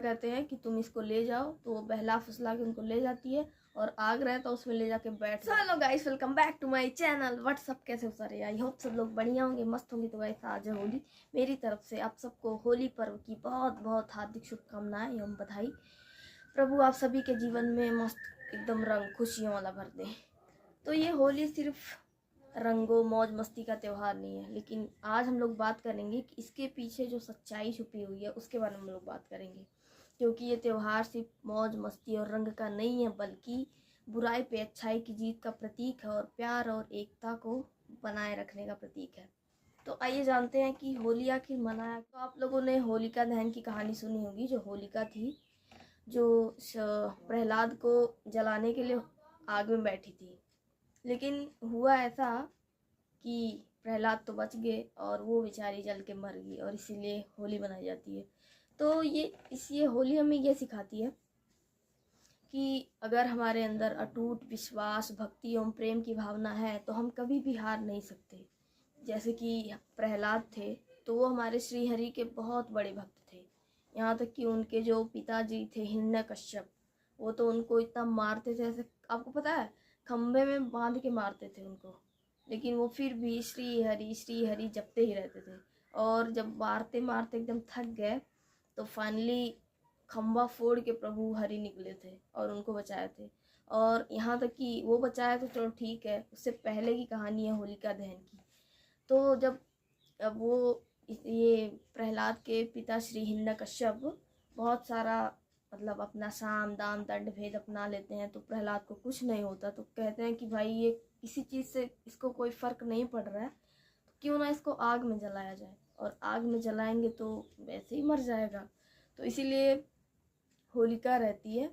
कहते हैं कि तुम इसको ले जाओ, तो वो बहला फुसला के उनको ले जाती है और आग रहता है उसमें ले जाके बैठ। Hello guys, welcome back to my channel. What's up, कैसे हो सारे? आई होप सब लोग बढ़िया होंगे, मस्त होंगे। तो गाइस आज है होली। मेरी तरफ से आप सबको होली पर्व की बहुत बहुत हार्दिक शुभकामनाएं एवं बधाई। प्रभु आप सभी के जीवन में मस्त एकदम रंग खुशियों वाला भर दे। तो ये होली सिर्फ रंगों मौज मस्ती का त्यौहार नहीं है, लेकिन आज हम लोग बात करेंगे कि इसके पीछे जो सच्चाई छुपी हुई है उसके बारे में हम लोग बात करेंगे। क्योंकि ये त्यौहार सिर्फ मौज मस्ती और रंग का नहीं है, बल्कि बुराई पे अच्छाई की जीत का प्रतीक है और प्यार और एकता को बनाए रखने का प्रतीक है। तो आइए जानते हैं कि होली आखिर मनाया। तो आप लोगों ने होलिका दहन की कहानी सुनी होगी। जो होलिका थी, जो प्रहलाद को जलाने के लिए आग में बैठी थी, लेकिन हुआ ऐसा कि प्रहलाद तो बच गए और वो बेचारी जल के मर गई, और इसीलिए होली मनाई जाती है। तो ये होली हमें ये सिखाती है कि अगर हमारे अंदर अटूट विश्वास, भक्ति एवं प्रेम की भावना है तो हम कभी भी हार नहीं सकते। जैसे कि प्रहलाद थे, तो वो हमारे श्री हरि के बहुत बड़े भक्त थे। यहाँ तक कि उनके जो पिताजी थे हिरण्यकश्यप, वो तो उनको इतना मारते थे, ऐसे आपको पता है खम्भे में बांध के मारते थे उनको, लेकिन वो फिर भी श्री हरि जपते ही रहते थे। और जब मारते मारते एकदम थक गए तो फाइनली खम्बा फोड़ के प्रभु हरि निकले थे और उनको बचाए थे। और यहाँ तक कि वो बचाया तो चलो ठीक है, उससे पहले की कहानी है होलिका दहन की। तो अब वो ये प्रहलाद के पिता श्री हिरण्यकश्यप बहुत सारा मतलब अपना साम दाम दंड भेद अपना लेते हैं, तो प्रहलाद को कुछ नहीं होता। तो कहते हैं कि भाई ये किसी चीज़ से इसको कोई फ़र्क नहीं पड़ रहा है, तो क्यों ना इसको आग में जलाया जाए, और आग में जलाएंगे तो वैसे ही मर जाएगा। तो इसीलिए होलिका रहती है,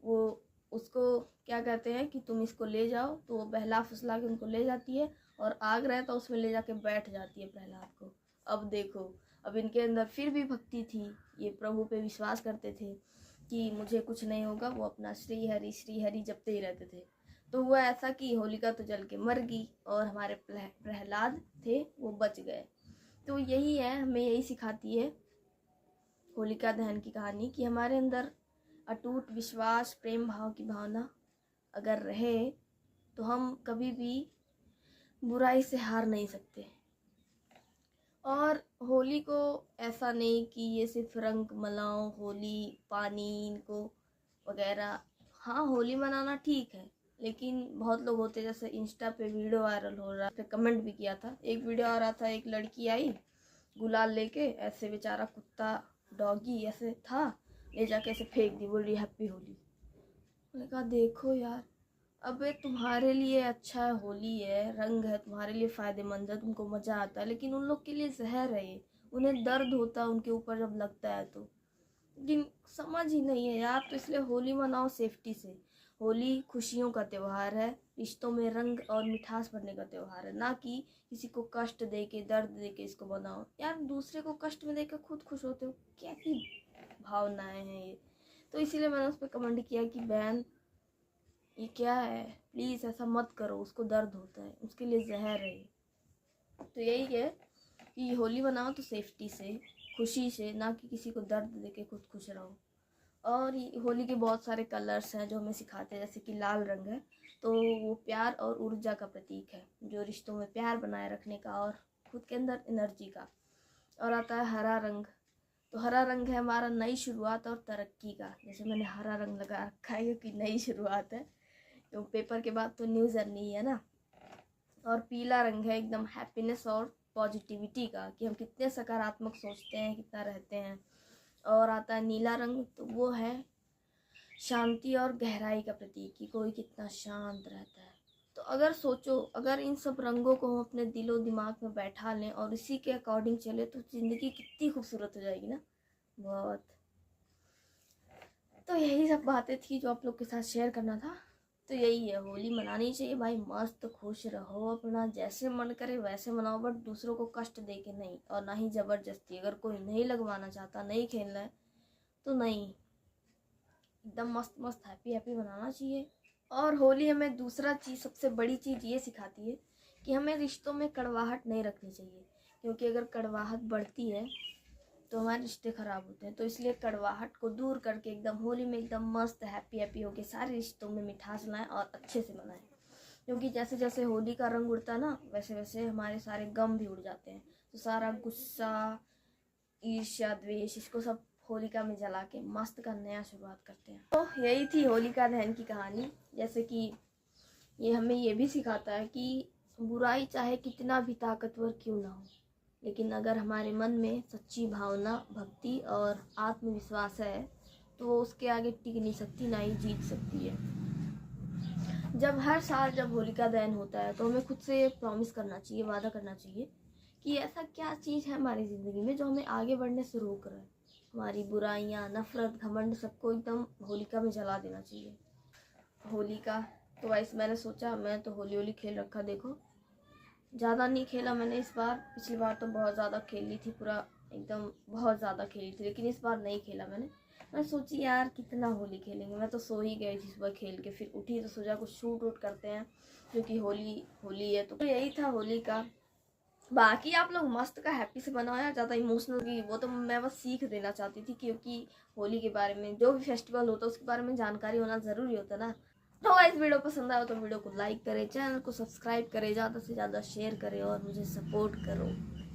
वो उसको क्या कहते हैं कि तुम इसको ले जाओ, तो वो बहला फुसला के उनको ले जाती है और आग रहता है उसमें ले जाके बैठ जाती है प्रहलाद को। अब देखो, अब इनके अंदर फिर भी भक्ति थी, ये प्रभु पे विश्वास करते थे कि मुझे कुछ नहीं होगा। वो अपना श्री हरि जपते ही रहते थे। तो हुआ ऐसा कि होलिका तो जल के मर गई और हमारे प्रहलाद थे वो बच गए। तो यही है, हमें यही सिखाती है होलिका दहन की कहानी कि हमारे अंदर अटूट विश्वास, प्रेम भाव की भावना अगर रहे तो हम कभी भी बुराई से हार नहीं सकते। और होली को ऐसा नहीं कि ये सिर्फ रंग मलाओ, होली पानी इनको वगैरह। हाँ, होली मनाना ठीक है, लेकिन बहुत लोग होते हैं, जैसे इंस्टा पे वीडियो वायरल हो रहा है, कमेंट भी किया था। एक वीडियो आ रहा था, एक लड़की आई गुलाल लेके, ऐसे बेचारा कुत्ता डॉगी ऐसे था, ले जाके ऐसे फेंक दी, बोल रही हैप्पी होली। मैंने कहा देखो यार, अबे तुम्हारे लिए अच्छा है, होली है, रंग है, तुम्हारे लिए फ़ायदेमंद है, तुमको मज़ा आता है, लेकिन उन लोग के लिए जहर है ये। उन्हें दर्द होता है उनके ऊपर जब लगता है तो, लेकिन समझ ही नहीं है यार। तो इसलिए होली मनाओ सेफ्टी से। होली खुशियों का त्यौहार है, रिश्तों में रंग और मिठास भरने का त्यौहार है, ना कि किसी को कष्ट दे के, दर्द दे के इसको मनाओ। यार दूसरे को कष्ट में देकर खुद खुश होते हो, कैसी भावनाएं हैं ये। तो इसीलिए मैंने उस पर कमेंट किया कि बहन ये क्या है, प्लीज़ ऐसा मत करो, उसको दर्द होता है, उसके लिए जहर है। तो यही है कि होली मनाओ तो सेफ्टी से, खुशी से, ना कि किसी को दर्द देके खुद खुश रहो। और होली के बहुत सारे कलर्स हैं जो हमें सिखाते हैं, जैसे कि लाल रंग है, तो वो प्यार और ऊर्जा का प्रतीक है, जो रिश्तों में प्यार बनाए रखने का और खुद के अंदर एनर्जी का। और आता है हरा रंग, तो हरा रंग है हमारा नई शुरुआत और तरक्की का। जैसे मैंने हरा रंग लगा रखा है क्योंकि नई शुरुआत है, तो पेपर के बाद तो न्यू जर्नी है ना। और पीला रंग है एकदम हैप्पीनेस और पॉजिटिविटी का, कि हम कितने सकारात्मक सोचते हैं, कितना रहते हैं। और आता है नीला रंग, तो वो है शांति और गहराई का प्रतीक, कि कोई कितना शांत रहता है। तो अगर सोचो, अगर इन सब रंगों को हम अपने दिलो दिमाग में बैठा लें और इसी के अकॉर्डिंग चले, तो ज़िंदगी कितनी खूबसूरत हो जाएगी ना, बहुत। तो यही सब बातें थी जो आप लोग के साथ शेयर करना था। तो यही है, होली मनानी चाहिए भाई, मस्त खुश रहो, अपना जैसे मन करे वैसे मनाओ, बट दूसरों को कष्ट दे के नहीं, और ना ही ज़बरदस्ती। अगर कोई नहीं लगवाना चाहता, नहीं खेलना है तो नहीं, एकदम मस्त मस्त हैप्पी हैप्पी मनाना चाहिए। और होली हमें दूसरा चीज़, सबसे बड़ी चीज़ ये सिखाती है कि हमें रिश्तों में कड़वाहट नहीं रखनी चाहिए, क्योंकि अगर कड़वाहट बढ़ती है तो हमारे रिश्ते ख़राब होते हैं। तो इसलिए कड़वाहट को दूर करके एकदम होली में एकदम मस्त हैप्पी हैप्पी होके सारे रिश्तों में मिठास लाएं और अच्छे से मनाएं, क्योंकि जैसे जैसे होली का रंग उड़ता है ना, वैसे वैसे हमारे सारे गम भी उड़ जाते हैं। तो सारा गुस्सा, ईर्ष्या, द्वेष, इसको सब होलिका में जला के मस्त का नया शुरुआत करते हैं। तो यही थी होलिका दहन की कहानी। जैसे कि ये हमें ये भी सिखाता है कि बुराई चाहे कितना भी ताकतवर क्यों ना हो, लेकिन अगर हमारे मन में सच्ची भावना, भक्ति और आत्मविश्वास है तो वो उसके आगे टिक नहीं सकती, ना ही जीत सकती है। जब हर साल जब होलिका दहन होता है तो हमें खुद से प्रॉमिस करना चाहिए, वादा करना चाहिए कि ऐसा क्या चीज़ है हमारी ज़िंदगी में जो हमें आगे बढ़ने से रोक रहा है। हमारी बुराइयाँ, नफरत, घमंड सबको एकदम होलिका में जला देना चाहिए। होलिका तो वाइस मैंने सोचा, मैं तो होली खेल रखा। देखो, ज़्यादा नहीं खेला मैंने इस बार, पिछली बार तो बहुत ज़्यादा खेल ली थी, पूरा एकदम बहुत ज़्यादा खेली थी, लेकिन इस बार नहीं खेला मैंने। मैं सोची यार कितना होली खेलेंगे, मैं तो सो ही गई थी सुबह खेल के, फिर उठी तो सोचा कुछ शूट वूट करते हैं क्योंकि होली है। तो यही था होली का। बाकी आप लोग मस्त का हैप्पी से बनाओ यार, ज़्यादा इमोशनल की वो तो मैं बस सीख देना चाहती थी, क्योंकि होली के बारे में जो भी फेस्टिवल होता है उसके बारे में जानकारी होना ज़रूरी होता है ना। तो गाइस वीडियो पसंद आया तो वीडियो को लाइक करें, चैनल को सब्सक्राइब करें, ज़्यादा से ज़्यादा शेयर करें और मुझे सपोर्ट करो,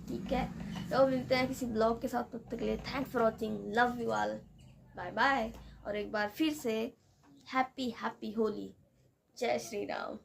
ठीक है। तो मिलते हैं किसी ब्लॉग के साथ, तब तक के लिए thanks for watching, love you all, bye bye. और एक बार फिर से हैप्पी हैप्पी होली, जय श्री राम।